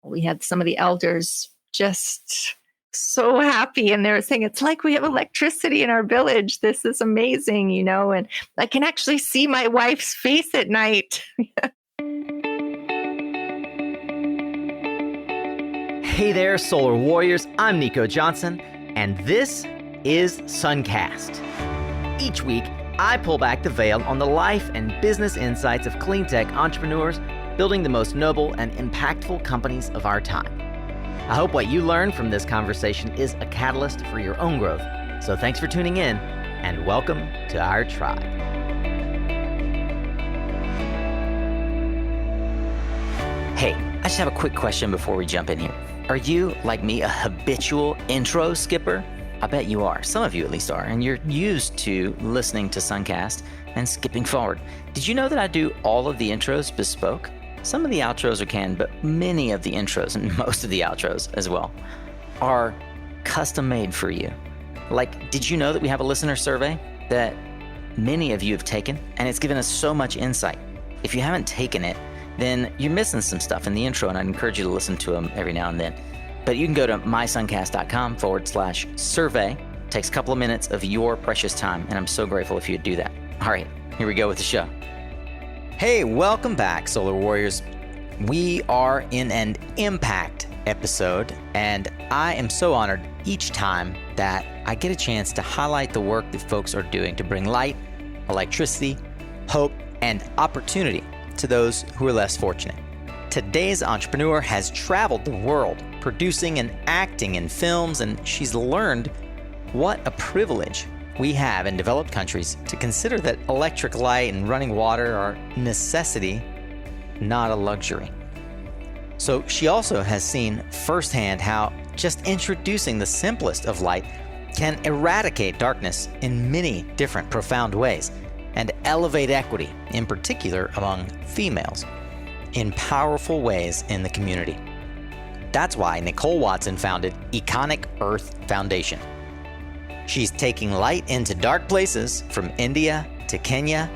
We had some of the elders just so happy, and they were saying, it's like we have electricity in our village. This is amazing, and I can actually see my wife's face at night. Hey there, Solar Warriors. I'm Nico Johnson, and this is Suncast. Each week, I pull back the veil on the life and business insights of clean tech entrepreneurs building the most noble and impactful companies of our time. I hope what you learn from this conversation is a catalyst for your own growth. So thanks for tuning in, and welcome to our tribe. Hey, I just have a quick question before we jump in here. Are you, like me, a habitual intro skipper? I bet you are. Some of you at least are, and you're used to listening to Suncast and skipping forward. Did you know that I do all of the intros bespoke? Some of the outros are canned, but many of the intros, and most of the outros as well, are custom made for you. Like, did you know that we have a listener survey that many of you have taken, and it's given us so much insight? If you haven't taken it, then you're missing some stuff in the intro, and I'd encourage you to listen to them every now and then. But you can go to mysuncast.com/survey. It takes a couple of minutes of your precious time, and I'm so grateful if you'd do that. All right, here we go with the show. Hey, welcome back, Solar Warriors. We are in an impact episode, and I am so honored each time that I get a chance to highlight the work that folks are doing to bring light, electricity, hope, and opportunity to those who are less fortunate. Today's entrepreneur has traveled the world producing and acting in films, and she's learned what a privilege we have in developed countries to consider that electric light and running water are necessity, not a luxury. So she also has seen firsthand how just introducing the simplest of light can eradicate darkness in many different profound ways and elevate equity, in particular among females, in powerful ways in the community. That's why Nicole Watson founded Econic Earth Foundation. She's taking light into dark places from India to Kenya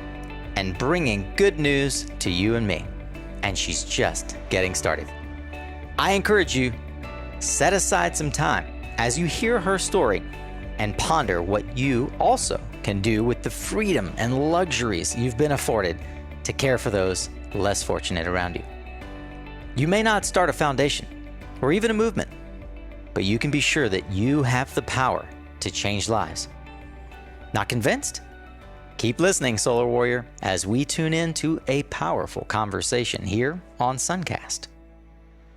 and bringing good news to you and me. And she's just getting started. I encourage you, set aside some time as you hear her story and ponder what you also can do with the freedom and luxuries you've been afforded to care for those less fortunate around you. You may not start a foundation or even a movement, but you can be sure that you have the power to change lives. Not convinced? Keep listening, Solar Warrior, as we tune in to a powerful conversation here on Suncast.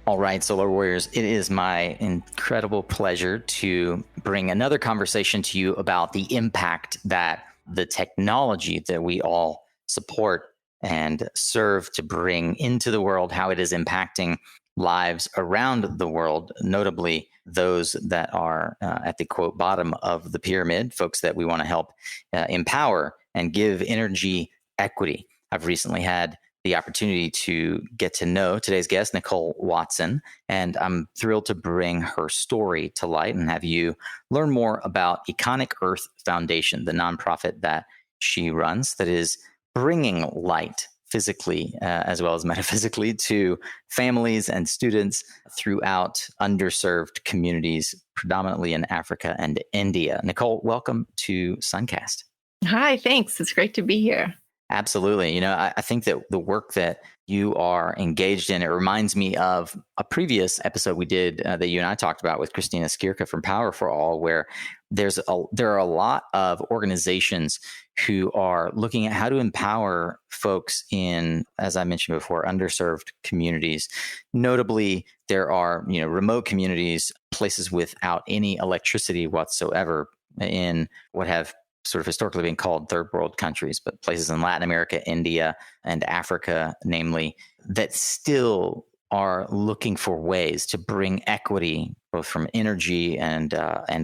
All right, Solar Warriors, it is my incredible pleasure to bring another conversation to you about the impact that the technology that we all support and serve to bring into the world, how it is impacting lives around the world, notably those that are at the quote bottom of the pyramid, folks that we want to help empower and give energy equity. I've recently had the opportunity to get to know today's guest, Nicole Watson, and I'm thrilled to bring her story to light and have you learn more about Econic Earth Foundation, the nonprofit that she runs that is bringing light physically as well as metaphysically to families and students throughout underserved communities, predominantly in Africa and India. Nicole, welcome to Suncast. Hi, thanks. It's great to be here. Absolutely. I think that the work that you are engaged in, it reminds me of a previous episode we did that you and I talked about with Christina Skierka from Power for All, where there are a lot of organizations who are looking at how to empower folks in, as I mentioned before, underserved communities. Notably, there are remote communities, places without any electricity whatsoever in what have sort of historically been called third world countries, but places in Latin America, India, and Africa, namely, that still are looking for ways to bring equity, both from energy and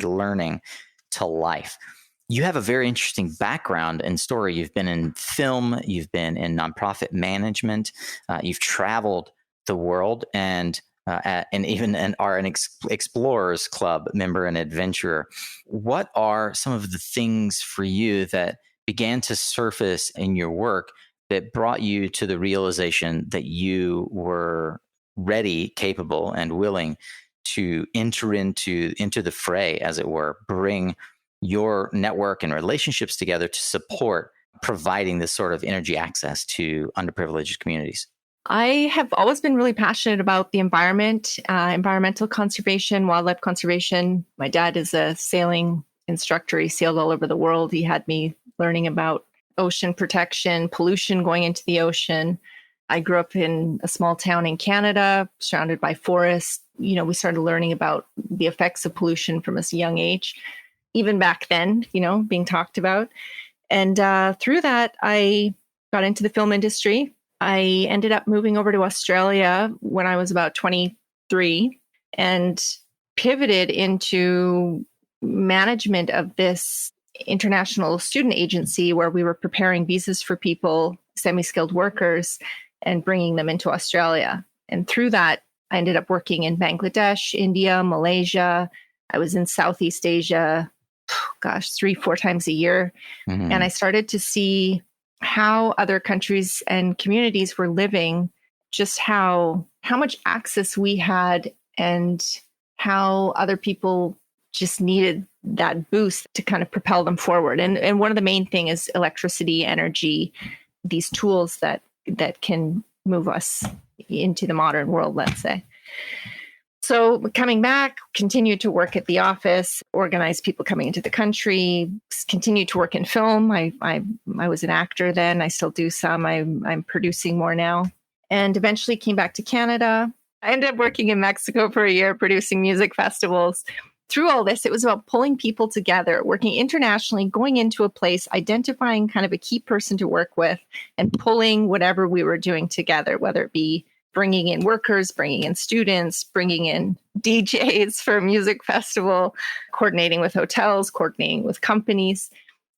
learning, to life. You have a very interesting background and story. You've been in film, you've been in nonprofit management, you've traveled the world, and even are an Explorers Club member and adventurer. What are some of the things for you that began to surface in your work that brought you to the realization that you were ready, capable, and willing to enter into the fray, as it were, bring your network and relationships together to support providing this sort of energy access to underprivileged communities? I have always been really passionate about the environment, environmental conservation, wildlife conservation. My dad is a sailing instructor. He sailed all over the world. He had me learning about ocean protection, pollution going into the ocean. I grew up in a small town in Canada, surrounded by forests. We started learning about the effects of pollution from a young age, even back then, being talked about. And through that, I got into the film industry. I ended up moving over to Australia when I was about 23 and pivoted into management of this international student agency where we were preparing visas for people, semi-skilled workers, and bringing them into Australia. And through that, I ended up working in Bangladesh, India, Malaysia. I was in Southeast Asia, 3-4 times a year. Mm-hmm. And I started to see how other countries and communities were living, just how much access we had and how other people just needed that boost to kind of propel them forward. And one of the main thing is electricity, energy, these tools that can move us into the modern world, let's say. So coming back, continued to work at the office, organized people coming into the country, continued to work in film. I was an actor then. I still do some. I'm producing more now. And eventually came back to Canada. I ended up working in Mexico for a year, producing music festivals. Through all this, it was about pulling people together, working internationally, going into a place, identifying kind of a key person to work with, and pulling whatever we were doing together, whether it be bringing in workers, bringing in students, bringing in DJs for a music festival, coordinating with hotels, coordinating with companies.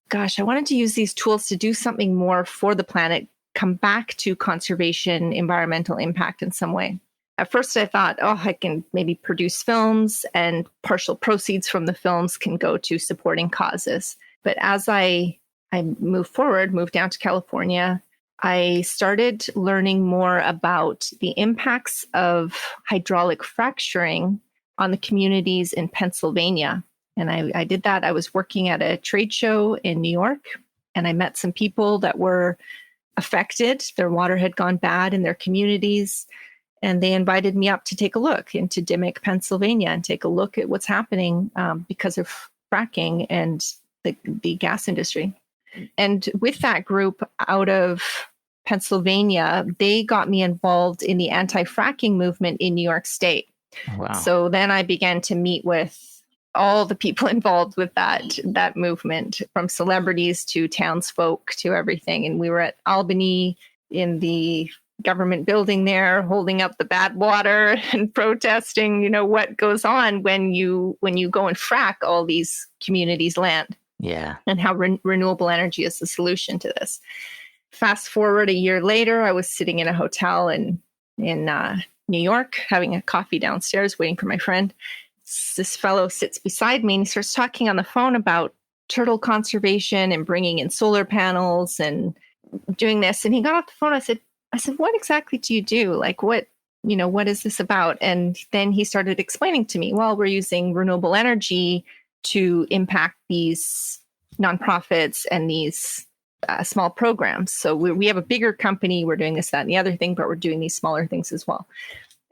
Gosh, I wanted to use these tools to do something more for the planet, come back to conservation, environmental impact in some way. At first, I thought, I can maybe produce films and partial proceeds from the films can go to supporting causes. But as I moved down to California, I started learning more about the impacts of hydraulic fracturing on the communities in Pennsylvania. And I did that. I was working at a trade show in New York, and I met some people that were affected. Their water had gone bad in their communities. And they invited me up to take a look into Dimock, Pennsylvania, and take a look at what's happening because of fracking and the gas industry. And with that group out of Pennsylvania, they got me involved in the anti-fracking movement in New York State. Wow. So then I began to meet with all the people involved with that movement, from celebrities to townsfolk to everything. And we were at Albany in the government building there, holding up the bad water and protesting, what goes on when you go and frack all these communities' land. Yeah. And how renewable energy is the solution to this. Fast forward a year later, I was sitting in a hotel in New York, having a coffee downstairs, waiting for my friend. This fellow sits beside me and he starts talking on the phone about turtle conservation and bringing in solar panels and doing this. And he got off the phone. I said, what exactly do you do? Like, what is this about? And then he started explaining to me, well, we're using renewable energy to impact these nonprofits and these small programs. So we have a bigger company. We're doing this, that, and the other thing, but we're doing these smaller things as well.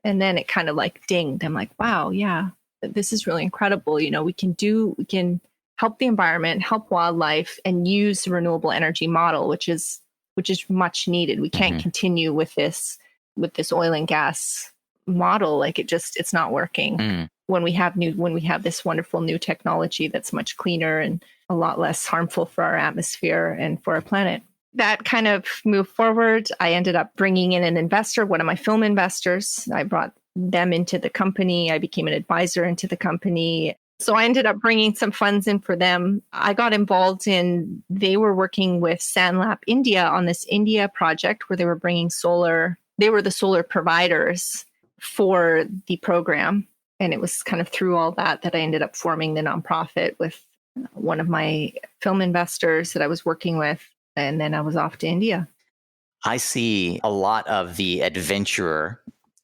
And then it kind of like dinged. I'm like, wow, yeah, this is really incredible. We can help the environment, help wildlife, and use the renewable energy model, which is much needed. We can't continue with this oil and gas model. Like it's not working. When we have this wonderful new technology that's much cleaner and a lot less harmful for our atmosphere and for our planet. That kind of moved forward. I ended up bringing in an investor, one of my film investors. I brought them into the company. I became an advisor into the company. So I ended up bringing some funds in for them. I got involved they were working with Sanlap India on this India project where they were bringing solar. They were the solar providers for the program. And it was kind of through all that I ended up forming the nonprofit with one of my film investors that I was working with. And then I was off to India. I see a lot of the adventurer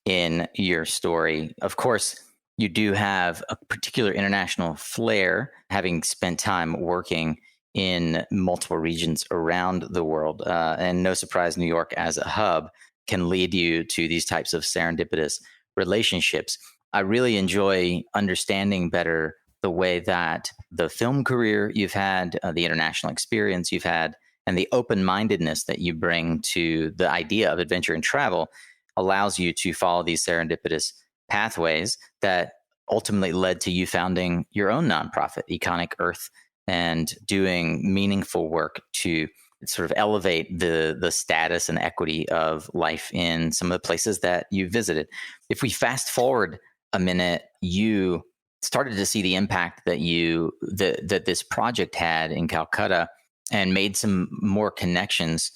in your story. Of course, you do have a particular international flair, having spent time working in multiple regions around the world. And no surprise, New York as a hub can lead you to these types of serendipitous relationships. I really enjoy understanding better the way that the film career you've had, the international experience you've had, and the open-mindedness that you bring to the idea of adventure and travel allows you to follow these serendipitous pathways that ultimately led to you founding your own nonprofit, Econic Earth, and doing meaningful work to sort of elevate the status and equity of life in some of the places that you visited. If we fast forward a minute, you started to see the impact that this project had in Calcutta and made some more connections,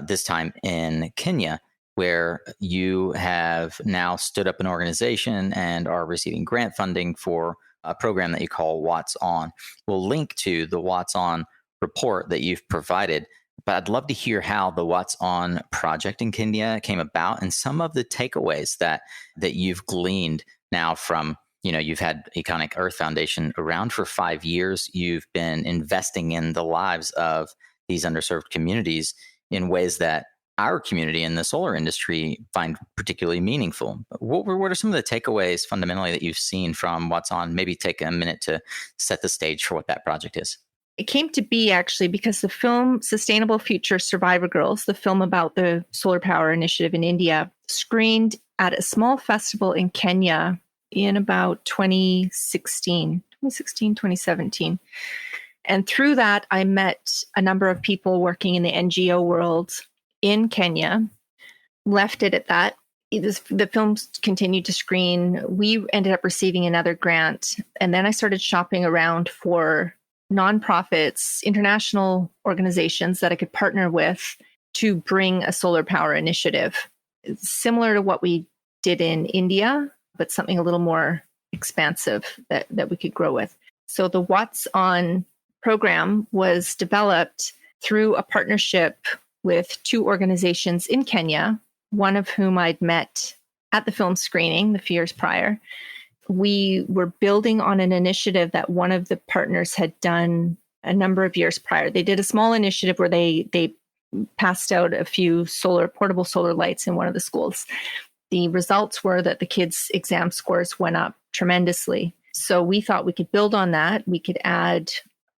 this time in Kenya, where you have now stood up an organization and are receiving grant funding for a program that you call Wattson. We'll link to the Wattson report that you've provided, but I'd love to hear how the Wattson project in Kenya came about and some of the takeaways that you've gleaned now from, you've had Econic Earth Foundation around for 5 years. You've been investing in the lives of these underserved communities in ways that our community in the solar industry find particularly meaningful. What are some of the takeaways fundamentally that you've seen from Wattson? Maybe take a minute to set the stage for what that project is. It came to be actually because the film Sustainable Future Survivor Girls, the film about the solar power initiative in India, screened at a small festival in Kenya in about 2017. And through that, I met a number of people working in the NGO world in Kenya, left it at that. The films continued to screen. We ended up receiving another grant. And then I started shopping around for nonprofits, international organizations that I could partner with to bring a solar power initiative. It's similar to what we did in India, but something a little more expansive that we could grow with. So the Wattson program was developed through a partnership with 2 organizations in Kenya, one of whom I'd met at the film screening a few years prior. We were building on an initiative that one of the partners had done a number of years prior. They did a small initiative where they passed out a few portable solar lights in one of the schools. The results were that the kids' exam scores went up tremendously. So we thought we could build on that. We could add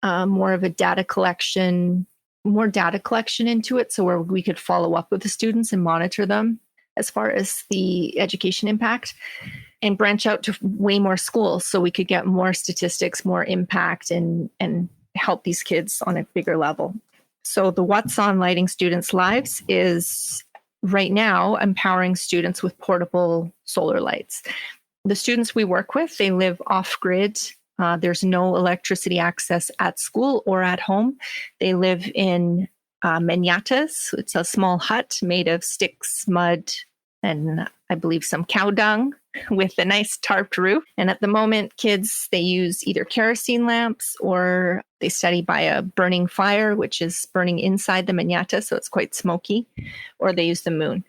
more of a data collection into it, so where we could follow up with the students and monitor them as far as the education impact, and branch out to way more schools so we could get more statistics, more impact, and help these kids on a bigger level. So the Wattson Lighting Students' Lives is right now empowering students with portable solar lights. The students we work with, they live off-grid. There's no electricity access at school or at home. They live in manyatas. It's a small hut made of sticks, mud, and I believe some cow dung with a nice tarped roof. And at the moment, kids, they use either kerosene lamps or they study by a burning fire, which is burning inside the manyata, so it's quite smoky, or they use the moon.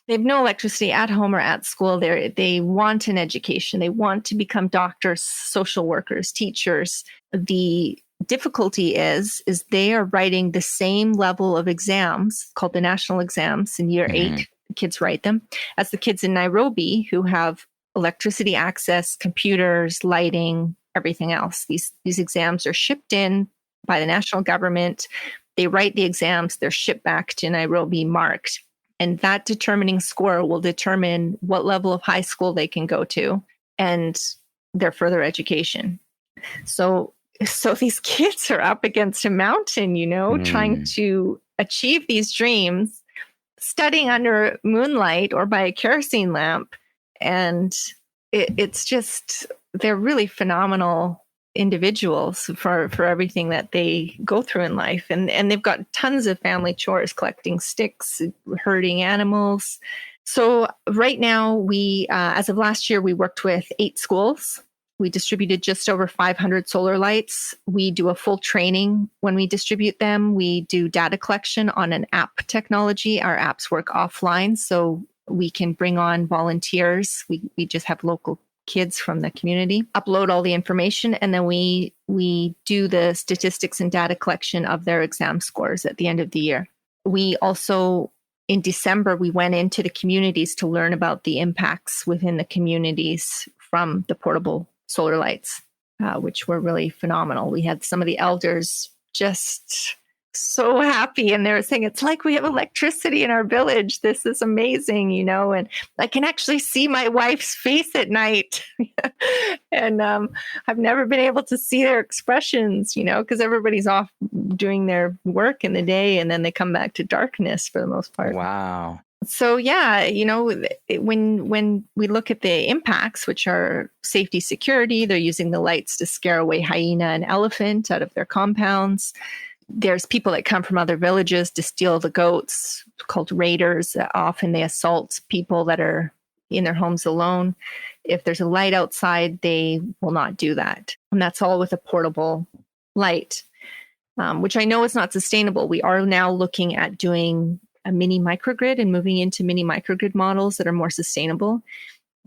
They have no electricity at home or at school. They want an education. They want to become doctors, social workers, teachers. The difficulty is they are writing the same level of exams called the national exams in year 8. The kids write them as the kids in Nairobi who have electricity access, computers, lighting, everything else. These exams are shipped in by the national government. They write the exams. They're shipped back to Nairobi marked. And that determining score will determine what level of high school they can go to and their further education. So these kids are up against a mountain, trying to achieve these dreams, studying under moonlight or by a kerosene lamp. And it's just, they're really phenomenal individuals for everything that they go through in life. And they've got tons of family chores, collecting sticks, herding animals. So right now, we, as of last year, we worked with 8 schools. We distributed just over 500 solar lights. We do a full training when we distribute them. We do data collection on an app technology. Our apps work offline. So We can bring on volunteers. We just have local kids from the community upload all the information, and then we do the statistics and data collection of their exam scores at the end of the year. We also, in December, we went into the communities to learn about the impacts within the communities from the portable solar lights, which were really phenomenal. We had some of the elders just so happy, and they were saying, it's like we have electricity in our village. This is amazing, and I can actually see my wife's face at night. And I've never been able to see their expressions, because everybody's off doing their work in the day, and then they come back to darkness for the most part. Wow. So yeah, when we look at the impacts, which are safety, security, they're using the lights to scare away hyena and elephant out of their compounds. There's people that come from other villages to steal the goats, called raiders. Often they assault people that are in their homes alone. If there's a light outside, they will not do that. And that's all with a portable light, which I know is not sustainable. We are now looking at doing a mini microgrid and moving into mini microgrid models that are more sustainable.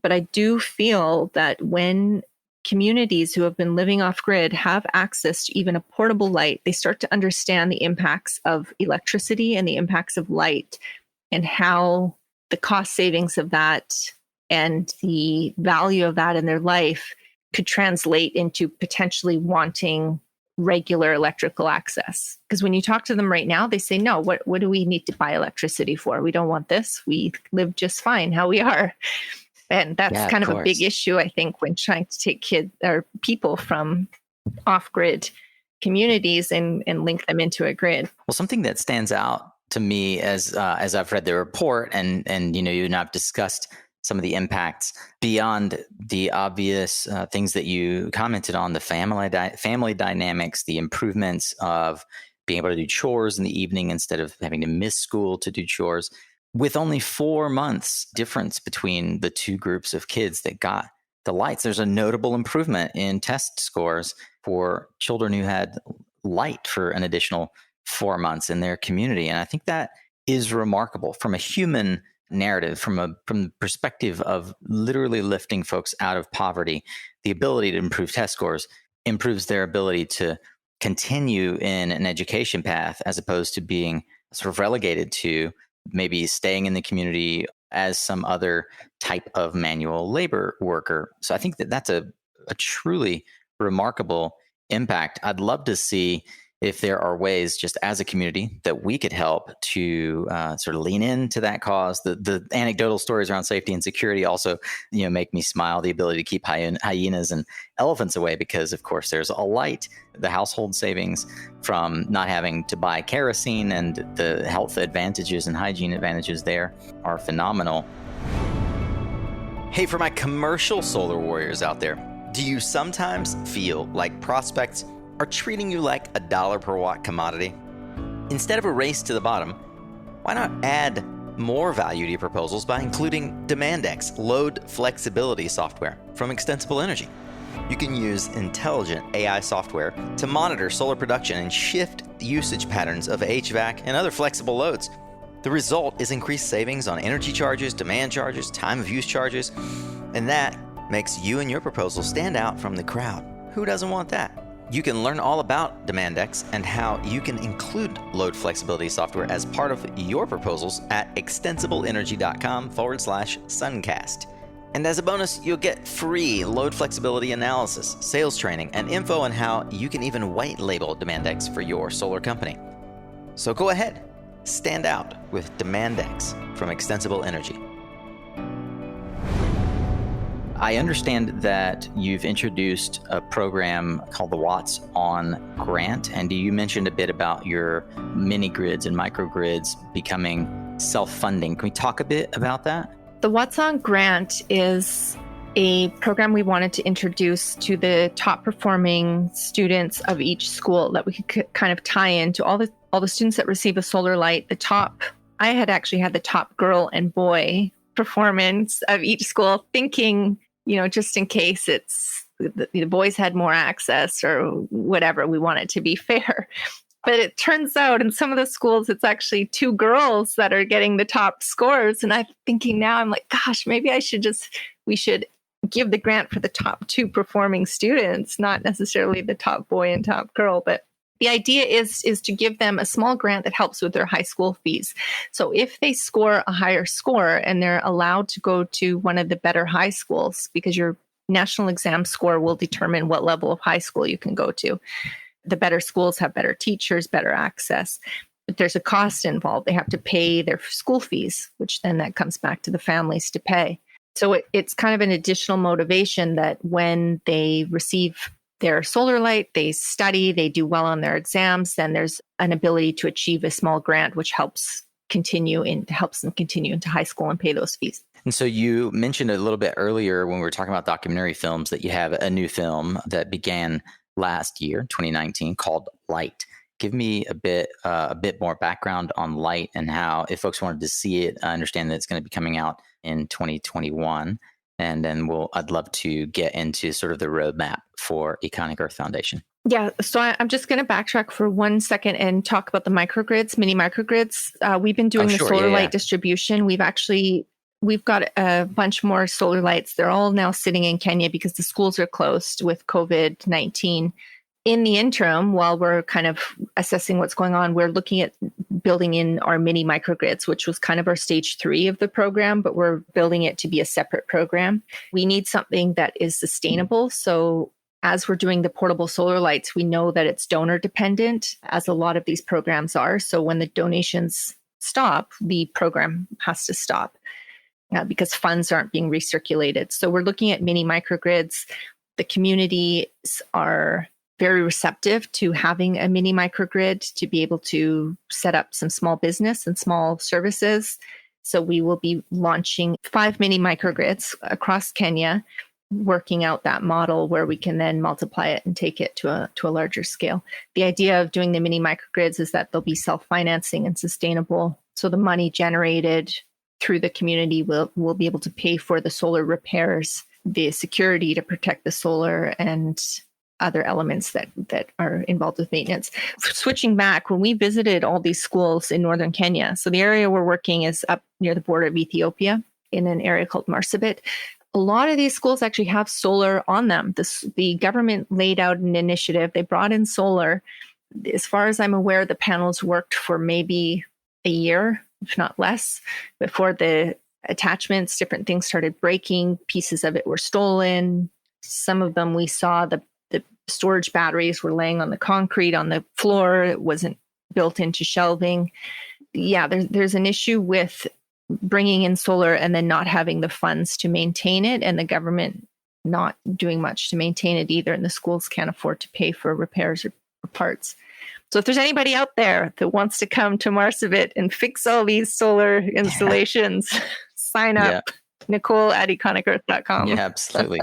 But I do feel that when communities who have been living off grid have access to even a portable light, they start to understand the impacts of electricity and the impacts of light, and how the cost savings of that and the value of that in their life could translate into potentially wanting regular electrical access. Because when you talk to them right now, they say, no, what do we need to buy electricity for? We don't want this. We live just fine how we are. And that's kind of a big issue, I think, when trying to take kids or people from off-grid communities and link them into a grid. Well, something that stands out to me as I've read the report and you and I've discussed some of the impacts beyond the obvious things that you commented on, the family dynamics, the improvements of being able to do chores in the evening instead of having to miss school to do chores. With only 4 months difference between the two groups of kids that got the lights, there's a notable improvement in test scores for children who had light for an additional 4 months in their community. And I think that is remarkable from a human narrative, from the perspective of literally lifting folks out of poverty. The ability to improve test scores improves their ability to continue in an education path, as opposed to being sort of relegated to maybe staying in the community as some other type of manual labor worker. So I think that that's a truly remarkable impact. I'd love to see if there are ways, just as a community, that we could help to sort of lean into that cause. The anecdotal stories around safety and security also, make me smile. The ability to keep hyenas and elephants away, because of course there's a light. The household savings from not having to buy kerosene and the health advantages and hygiene advantages there are phenomenal. Hey, for my commercial solar warriors out there, do you sometimes feel like prospects are treating you like a dollar per watt commodity? Instead of a race to the bottom, why not add more value to your proposals by including DemandX load flexibility software from Extensible Energy? You can use intelligent AI software to monitor solar production and shift usage patterns of HVAC and other flexible loads. The result is increased savings on energy charges, demand charges, time of use charges, and that makes you and your proposal stand out from the crowd. Who doesn't want that? You can learn all about DemandX and how you can include load flexibility software as part of your proposals at extensibleenergy.com/suncast. And as a bonus, you'll get free load flexibility analysis, sales training, and info on how you can even white label DemandX for your solar company. So go ahead, stand out with DemandX from Extensible Energy. I understand that you've introduced a program called the Wattson grant, and you mentioned a bit about your mini grids and microgrids becoming self-funding. Can we talk a bit about that? The Wattson grant is a program we wanted to introduce to the top performing students of each school, that we could kind of tie into all the students that receive a solar light. I had actually had the top girl and boy performance of each school, thinking, just in case the boys had more access or whatever, we want it to be fair. But it turns out in some of the schools, it's actually 2 girls that are getting the top scores. And I'm thinking now, I'm like, gosh, maybe we should give the grant for the top 2 performing students, not necessarily the top boy and top girl. But the idea is to give them a small grant that helps with their high school fees. So if they score a higher score and they're allowed to go to one of the better high schools, because your national exam score will determine what level of high school you can go to. The better schools have better teachers, better access. But there's a cost involved. They have to pay their school fees, which then that comes back to the families to pay. So it's kind of an additional motivation that when they receive their solar light, they study, they do well on their exams, then there's an ability to achieve a small grant, which helps them continue into high school and pay those fees. And so you mentioned a little bit earlier when we were talking about documentary films that you have a new film that began last year, 2019, called Light. Give me a bit more background on Light and how, if folks wanted to see it, I understand that it's going to be coming out in 2021. And then I'd love to get into sort of the roadmap for Econic Earth Foundation. Yeah, so I'm just going to backtrack for 1 second and talk about the microgrids, mini microgrids. We've been doing the solar light distribution. We've got a bunch more solar lights. They're all now sitting in Kenya because the schools are closed with COVID-19. In the interim, while we're kind of assessing what's going on, we're looking at building in our mini microgrids, which was kind of our stage 3 of the program, but we're building it to be a separate program. We need something that is sustainable. So as we're doing the portable solar lights, we know that it's donor dependent, as a lot of these programs are. So when the donations stop, the program has to stop. Because funds aren't being recirculated. So we're looking at mini microgrids. The communities are very receptive to having a mini microgrid to be able to set up some small business and small services. So we will be launching 5 mini microgrids across Kenya, working out that model where we can then multiply it and take it to a larger scale. The idea of doing the mini microgrids is that they'll be self-financing and sustainable. So the money generated through the community will be able to pay for the solar repairs, the security to protect the solar, and other elements that are involved with maintenance. Switching back, when we visited all these schools in northern Kenya, so the area we're working is up near the border of Ethiopia in an area called Marsabit. A lot of these schools actually have solar on them. The government laid out an initiative. They brought in solar. As far as I'm aware, the panels worked for maybe a year, if not less, before the attachments, different things started breaking. Pieces of it were stolen. Some of them we saw the storage batteries were laying on the concrete on the floor. It wasn't built into shelving. Yeah, there's an issue with bringing in solar and then not having the funds to maintain it, and the government not doing much to maintain it either. And the schools can't afford to pay for repairs or parts. So if there's anybody out there that wants to come to Marsabit and fix all these solar installations, sign up. Yeah. Nicole at econicearth.com. Yeah, absolutely.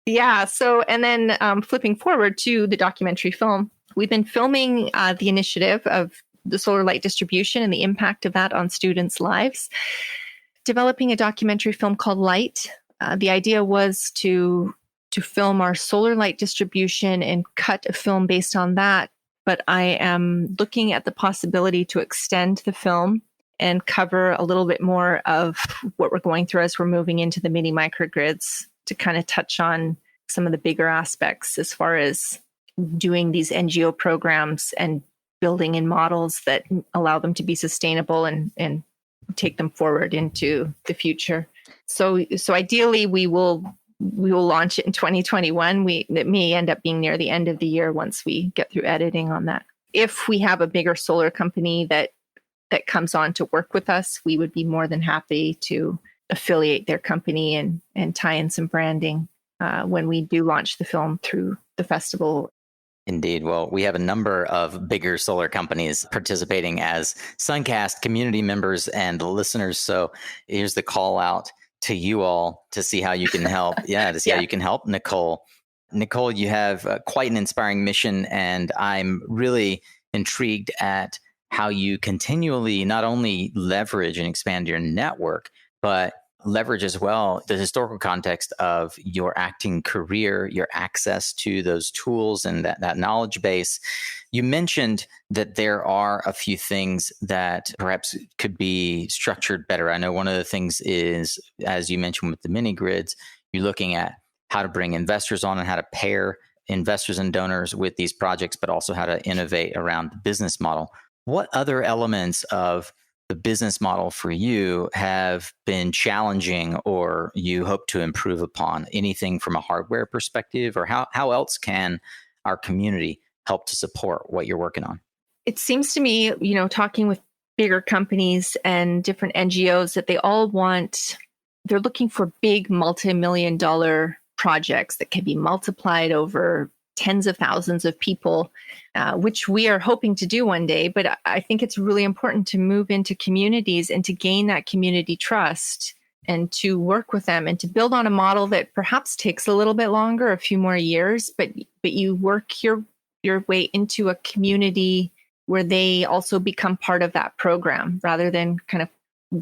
Yeah. So, and then flipping forward to the documentary film, we've been filming the initiative of the solar light distribution and the impact of that on students' lives, developing a documentary film called Light. The idea was to film our solar light distribution and cut a film based on that. But I am looking at the possibility to extend the film and cover a little bit more of what we're going through as we're moving into the mini microgrids, to kind of touch on some of the bigger aspects as far as doing these NGO programs and building in models that allow them to be sustainable and take them forward into the future. So ideally we will launch it in 2021. It may end up being near the end of the year once we get through editing on that. If we have a bigger solar company that comes on to work with us, we would be more than happy to affiliate their company and tie in some branding when we do launch the film through the festival. Indeed. Well, we have a number of bigger solar companies participating as Suncast community members and listeners. So here's the call out to you all to see how you can help. Yeah, to see how you can help Nicole. Nicole, you have quite an inspiring mission, and I'm really intrigued at how you continually not only leverage and expand your network, but leverage as well the historical context of your acting career, your access to those tools and that knowledge base. You mentioned that there are a few things that perhaps could be structured better. I know one of the things is, as you mentioned with the mini grids, you're looking at how to bring investors on and how to pair investors and donors with these projects, but also how to innovate around the business model. What other elements of the business model for you have been challenging or you hope to improve upon? Anything from a hardware perspective, or how else can our community help to support what you're working on? It seems to me, talking with bigger companies and different NGOs, that they're looking for big multi-million-dollar projects that can be multiplied over tens of thousands of people, which we are hoping to do one day. But I think it's really important to move into communities and to gain that community trust and to work with them and to build on a model that perhaps takes a little bit longer, a few more years, but you work your way into a community where they also become part of that program, rather than kind of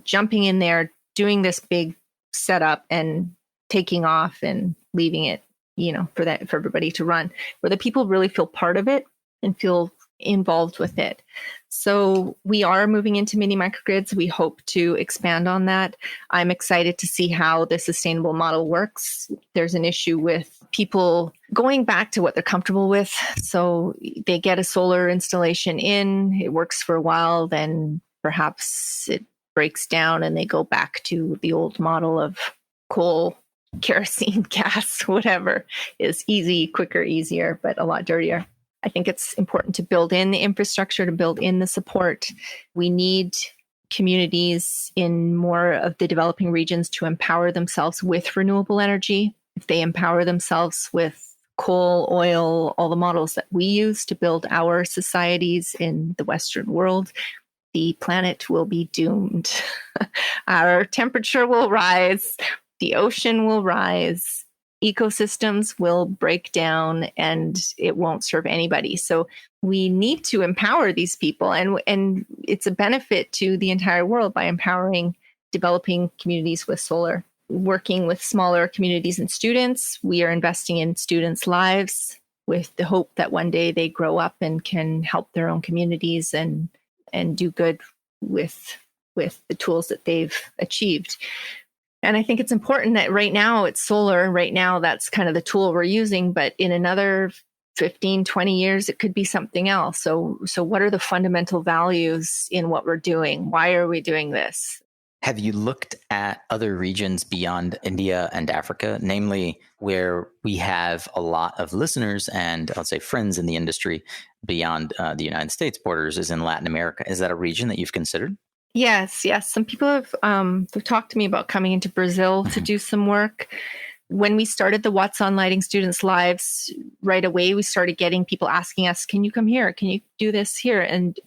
jumping in there, doing this big setup and taking off and leaving it, for everybody to run, where the people really feel part of it and feel involved with it. So we are moving into mini microgrids. We hope to expand on that. I'm excited to see how the sustainable model works. There's an issue with people going back to what they're comfortable with. So they get a solar installation in, it works for a while, then perhaps it breaks down and they go back to the old model of coal, kerosene, gas, whatever is easy, quicker, easier, but a lot dirtier. I think it's important to build in the infrastructure, to build in the support. We need communities in more of the developing regions to empower themselves with renewable energy. If they empower themselves with coal, oil, all the models that we use to build our societies in the Western world, the planet will be doomed. Our temperature will rise, the ocean will rise, ecosystems will break down, and it won't serve anybody. So we need to empower these people, and it's a benefit to the entire world by empowering developing communities with solar. Working with smaller communities and students, we are investing in students' lives with the hope that one day they grow up and can help their own communities and do good with the tools that they've achieved. And I think it's important that right now it's solar. Right now, that's kind of the tool we're using. But in another 15, 20 years, it could be something else. So what are the fundamental values in what we're doing? Why are we doing this? Have you looked at other regions beyond India and Africa, namely where we have a lot of listeners and I'll say friends in the industry beyond the United States borders, is in Latin America? Is that a region that you've considered? Yes. Some people have talked to me about coming into Brazil to do some work. When we started the Wattson Lighting Students' Lives, right away, we started getting people asking us, can you come here? Can you do this here? And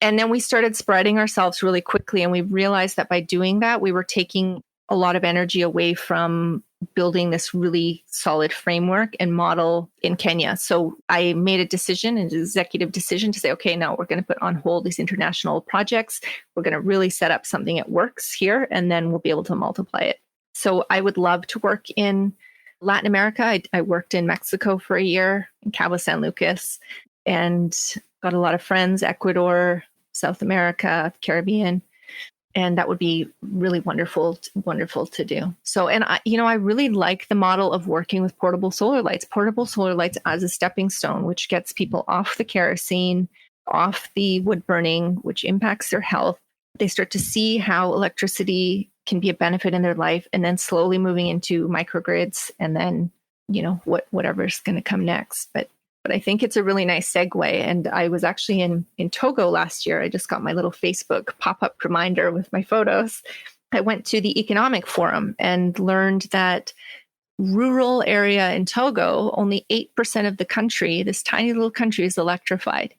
then we started spreading ourselves really quickly. And we realized that by doing that, we were taking a lot of energy away from building this really solid framework and model in Kenya. So I made an executive decision to say, okay, no, we're going to put on hold these international projects. We're going to really set up something that works here, and then we'll be able to multiply it. So I would love to work in Latin America. I worked in Mexico for a year, in Cabo San Lucas, and got a lot of friends, Ecuador, South America, Caribbean. And that would be really wonderful to do. So, and I really like the model of working with portable solar lights as a stepping stone, which gets people off the kerosene, off the wood burning, which impacts their health. They start to see how electricity can be a benefit in their life, and then slowly moving into microgrids, and then, whatever's going to come next. But I think it's a really nice segue. And I was actually in Togo last year. I just got my little Facebook pop-up reminder with my photos. I went to the Economic Forum and learned that rural area in Togo, only 8% of the country, this tiny little country, is electrified.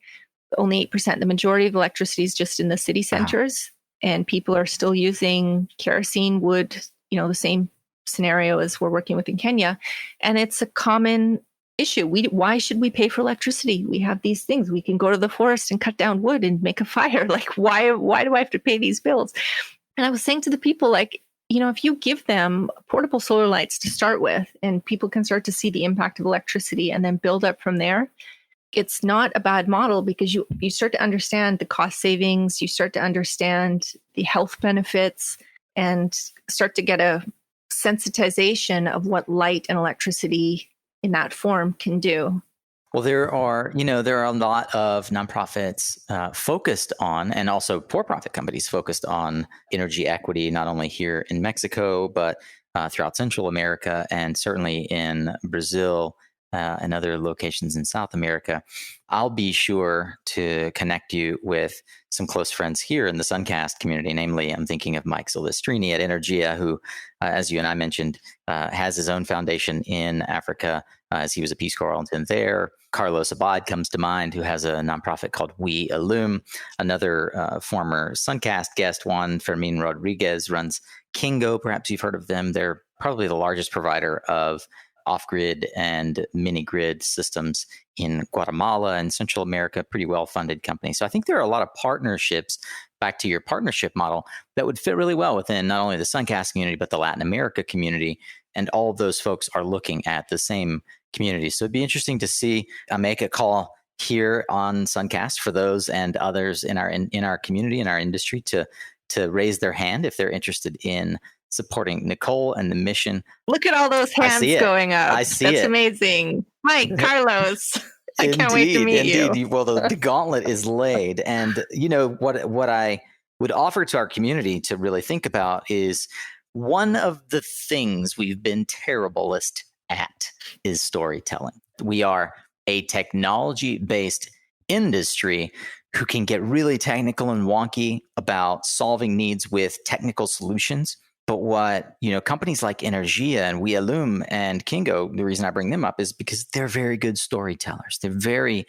Only 8%. The majority of electricity is just in the city centers. Wow. And people are still using kerosene, wood, the same scenario as we're working with in Kenya. And it's a common issue. Why should we pay for electricity? We have these things. We can go to the forest and cut down wood and make a fire. Like, why do I have to pay these bills? And I was saying to the people, like, if you give them portable solar lights to start with, and people can start to see the impact of electricity and then build up from there, it's not a bad model, because you start to understand the cost savings, you start to understand the health benefits, and start to get a sensitization of what light and electricity in that form can do. Well, there are a lot of nonprofits focused on, and also for-profit companies focused on energy equity, not only here in Mexico, but throughout Central America, and certainly in Brazil and other locations in South America. I'll be sure to connect you with some close friends here in the Suncast community. Namely, I'm thinking of Mike Silvestrini at Energia, who, as you and I mentioned, has his own foundation in Africa, as he was a Peace Corps volunteer there. Carlos Abad comes to mind, who has a nonprofit called We Illume. Another former Suncast guest, Juan Fermin Rodriguez, runs Kingo. Perhaps you've heard of them. They're probably the largest provider of off-grid and mini-grid systems in Guatemala and Central America, pretty well-funded company. So I think there are a lot of partnerships, back to your partnership model, that would fit really well within not only the Suncast community, but the Latin America community. And all of those folks are looking at the same community. So it'd be interesting to see, make a call here on Suncast for those and others in our community, in our industry, to raise their hand if they're interested in supporting Nicole and the mission. Look at all those hands going up. I see That's it. amazing. Mike, Carlos, I can't wait to meet you. Well, the gauntlet is laid. And what I would offer to our community to really think about is, one of the things we've been terriblest at is storytelling. We are a technology-based industry who can get really technical and wonky about solving needs with technical solutions. But what, companies like Energia and We Illume and Kingo, the reason I bring them up is because they're very good storytellers. They're very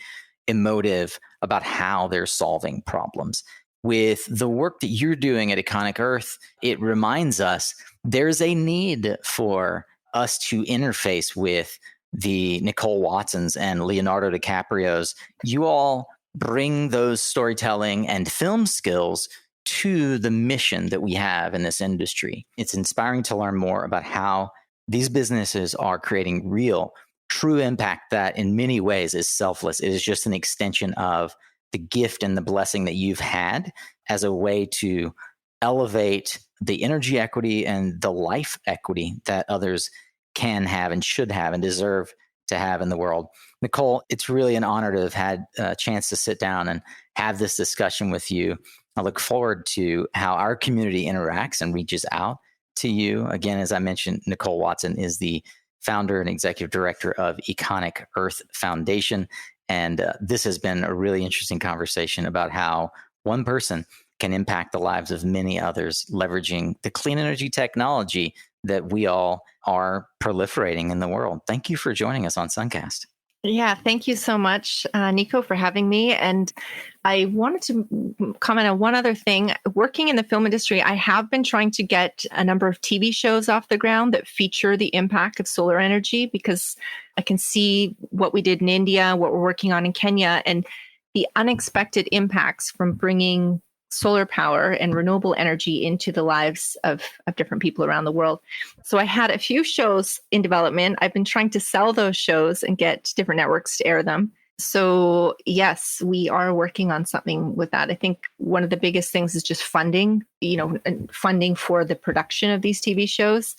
emotive about how they're solving problems. With the work that you're doing at Econic Earth, it reminds us there's a need for us to interface with the Nicole Watsons and Leonardo DiCaprios. You all bring those storytelling and film skills to the mission that we have in this industry. It's inspiring to learn more about how these businesses are creating real, true impact that in many ways is selfless. It is just an extension of the gift and the blessing that you've had as a way to elevate the energy equity and the life equity that others can have and should have and deserve to have in the world. Nicole, it's really an honor to have had a chance to sit down and have this discussion with you. I look forward to how our community interacts and reaches out to you. Again, as I mentioned, Nicole Watson is the founder and executive director of Econic Earth Foundation. And this has been a really interesting conversation about how one person can impact the lives of many others, leveraging the clean energy technology that we all are proliferating in the world. Thank you for joining us on Suncast. Yeah, thank you so much, Nico, for having me. And I wanted to comment on one other thing. Working in the film industry, I have been trying to get a number of TV shows off the ground that feature the impact of solar energy, because I can see what we did in India, what we're working on in Kenya, and the unexpected impacts from bringing solar power and renewable energy into the lives of different people around the world. So I had a few shows in development. I've been trying to sell those shows and get different networks to air them. So yes, we are working on something with that. I think one of the biggest things is just funding, and funding for the production of these TV shows,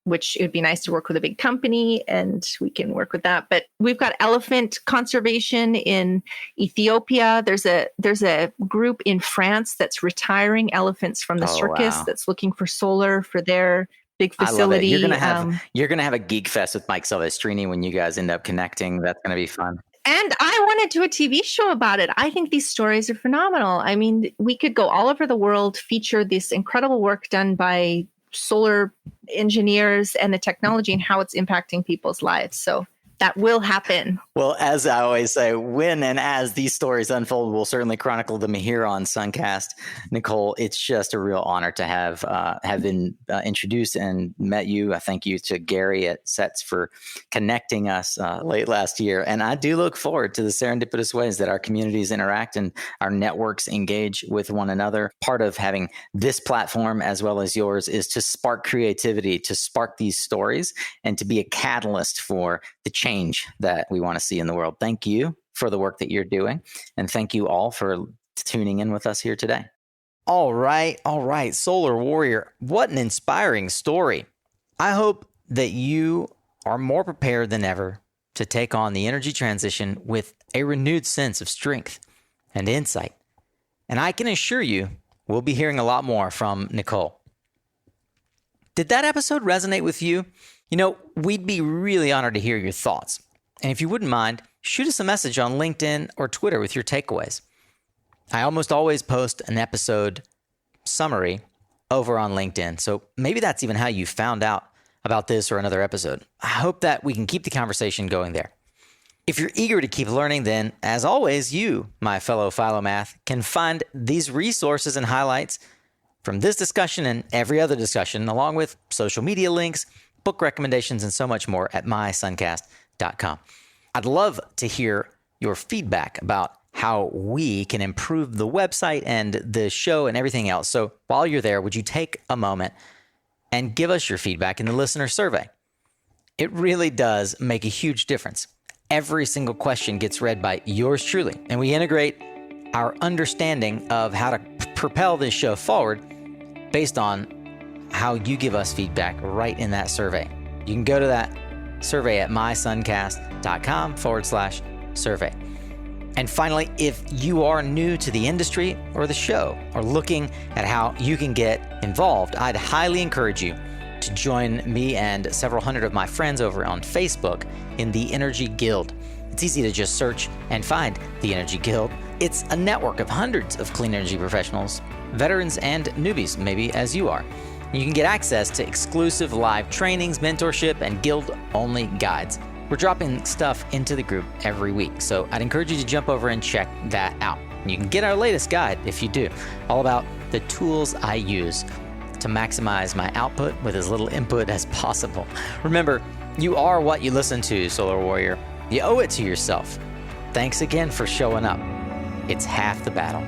which it would be nice to work with a big company and we can work with that. But we've got elephant conservation in Ethiopia. There's a group in France that's retiring elephants from the circus. Wow. That's looking for solar for their big facility. I love it. You're gonna have a geek fest with Mike Silvestrini when you guys end up connecting. That's gonna be fun. And I want to do a TV show about it. I think these stories are phenomenal. I mean, we could go all over the world, feature this incredible work done by solar engineers and the technology and how it's impacting people's lives. So that will happen. Well, as I always say, when and as these stories unfold, we'll certainly chronicle them here on Suncast. Nicole, it's just a real honor to have been introduced and met you. I thank you to Gary at Sets for connecting us late last year. And I do look forward to the serendipitous ways that our communities interact and our networks engage with one another. Part of having this platform as well as yours is to spark creativity, to spark these stories, and to be a catalyst for the change that we want to see in the world. Thank you for the work that you're doing. And thank you all for tuning in with us here today. All right. Solar Warrior, what an inspiring story. I hope that you are more prepared than ever to take on the energy transition with a renewed sense of strength and insight. And I can assure you, we'll be hearing a lot more from Nicole. Did that episode resonate with you? You know, we'd be really honored to hear your thoughts. And if you wouldn't mind, shoot us a message on LinkedIn or Twitter with your takeaways. I almost always post an episode summary over on LinkedIn. So maybe that's even how you found out about this or another episode. I hope that we can keep the conversation going there. If you're eager to keep learning, then as always, you, my fellow Philomath, can find these resources and highlights from this discussion and every other discussion, along with social media links, book recommendations, and so much more at mysuncast.com. I'd love to hear your feedback about how we can improve the website and the show and everything else. So while you're there, would you take a moment and give us your feedback in the listener survey? It really does make a huge difference. Every single question gets read by yours truly, and we integrate our understanding of how to propel this show forward based on how you give us feedback right in that survey. You can go to that survey at mysuncast.com/survey. And finally, if you are new to the industry or the show or looking at how you can get involved, I'd highly encourage you to join me and several hundred of my friends over on Facebook in the Energy Guild. It's easy to just search and find the Energy Guild. It's a network of hundreds of clean energy professionals, veterans and newbies, maybe as you are. You can get access to exclusive live trainings, mentorship, and guild-only guides. We're dropping stuff into the group every week, so I'd encourage you to jump over and check that out. You can get our latest guide if you do, all about the tools I use to maximize my output with as little input as possible. Remember, you are what you listen to, Solar Warrior. You owe it to yourself. Thanks again for showing up. It's half the battle.